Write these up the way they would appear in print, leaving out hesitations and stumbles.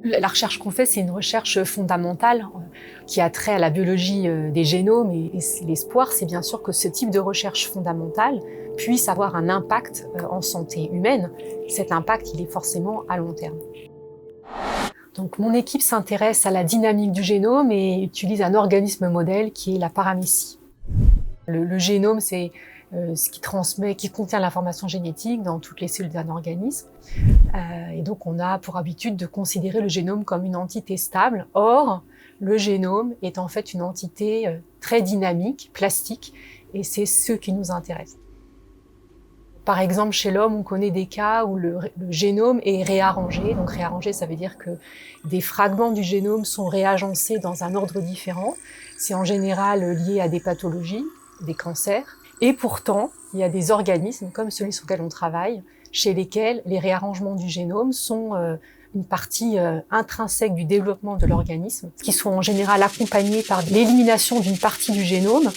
La recherche qu'on fait, c'est une recherche fondamentale qui a trait à la biologie des génomes et l'espoir, c'est bien sûr que ce type de recherche fondamentale puisse avoir un impact en santé humaine. Cet impact, il est forcément à long terme. Donc, mon équipe s'intéresse à la dynamique du génome et utilise un organisme modèle qui est la paramécie. Le génome, c'est ce qui contient l'information génétique dans toutes les cellules d'un organisme. Et donc, on a pour habitude de considérer le génome comme une entité stable. Or, le génome est en fait une entité très dynamique, plastique, et c'est ce qui nous intéresse. Par exemple, chez l'homme, on connaît des cas où le génome est réarrangé. Donc réarrangé, ça veut dire que des fragments du génome sont réagencés dans un ordre différent. C'est en général lié à des pathologies, des cancers. Et pourtant, il y a des organismes, comme celui sur lequel on travaille, chez lesquels les réarrangements du génome sont une partie intrinsèque du développement de l'organisme, qui sont en général accompagnés par l'élimination d'une partie du génome.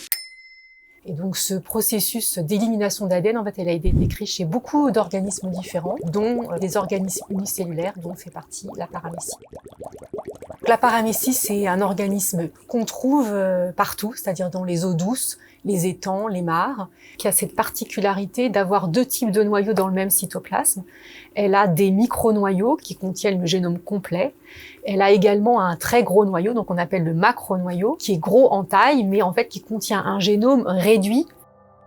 Et donc ce processus d'élimination d'ADN, en fait, elle a été décrit chez beaucoup d'organismes différents, dont des organismes unicellulaires, dont fait partie la paramécie. La paramécie, c'est un organisme qu'on trouve partout, c'est-à-dire dans les eaux douces, les étangs, les mares, qui a cette particularité d'avoir deux types de noyaux dans le même cytoplasme. Elle a des micronoyaux qui contiennent le génome complet. Elle a également un très gros noyau, donc on appelle le macronoyau, qui est gros en taille, mais en fait qui contient un génome réduit.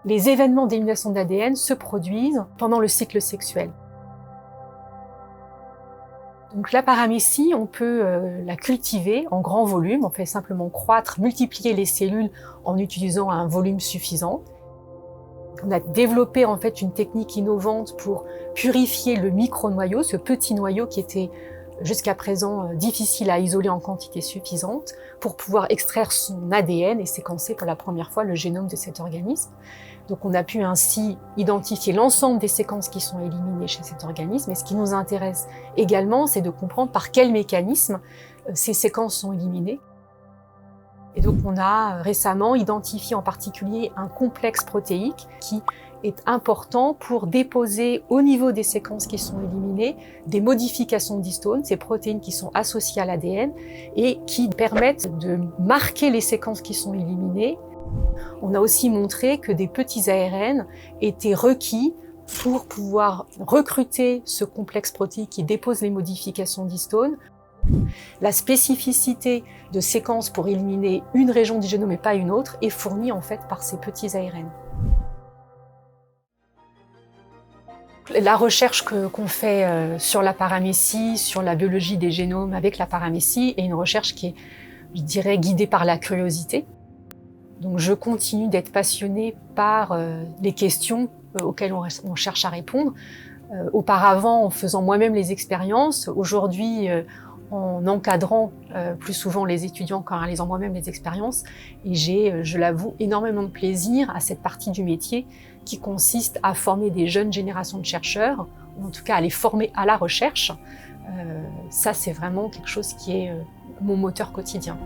Les événements d'élimination d'ADN se produisent pendant le cycle sexuel. Donc la paramécie, on peut la cultiver en grand volume. On fait simplement croître, multiplier les cellules en utilisant un volume suffisant. On a développé en fait une technique innovante pour purifier le micronoyau, ce petit noyau qui était jusqu'à présent difficile à isoler en quantité suffisante, pour pouvoir extraire son ADN et séquencer pour la première fois le génome de cet organisme. Donc on a pu ainsi identifier l'ensemble des séquences qui sont éliminées chez cet organisme. Et ce qui nous intéresse également, c'est de comprendre par quel mécanisme ces séquences sont éliminées. Et donc on a récemment identifié en particulier un complexe protéique qui est important pour déposer au niveau des séquences qui sont éliminées des modifications d'histones, ces protéines qui sont associées à l'ADN et qui permettent de marquer les séquences qui sont éliminées. On a aussi montré que des petits ARN étaient requis pour pouvoir recruter ce complexe protéique qui dépose les modifications d'histones. La spécificité de séquences pour éliminer une région du génome et pas une autre est fournie en fait par ces petits ARN. La recherche qu'on fait sur la paramécie, sur la biologie des génomes avec la paramécie est une recherche qui est, je dirais, guidée par la curiosité. Donc je continue d'être passionnée par les questions auxquelles on cherche à répondre. Auparavant, en faisant moi-même les expériences, aujourd'hui, en encadrant plus souvent les étudiants qu'en réalisant moi-même les expériences. Et j'ai, je l'avoue, énormément de plaisir à cette partie du métier qui consiste à former des jeunes générations de chercheurs, ou en tout cas à les former à la recherche. Ça, c'est vraiment quelque chose qui est mon moteur quotidien.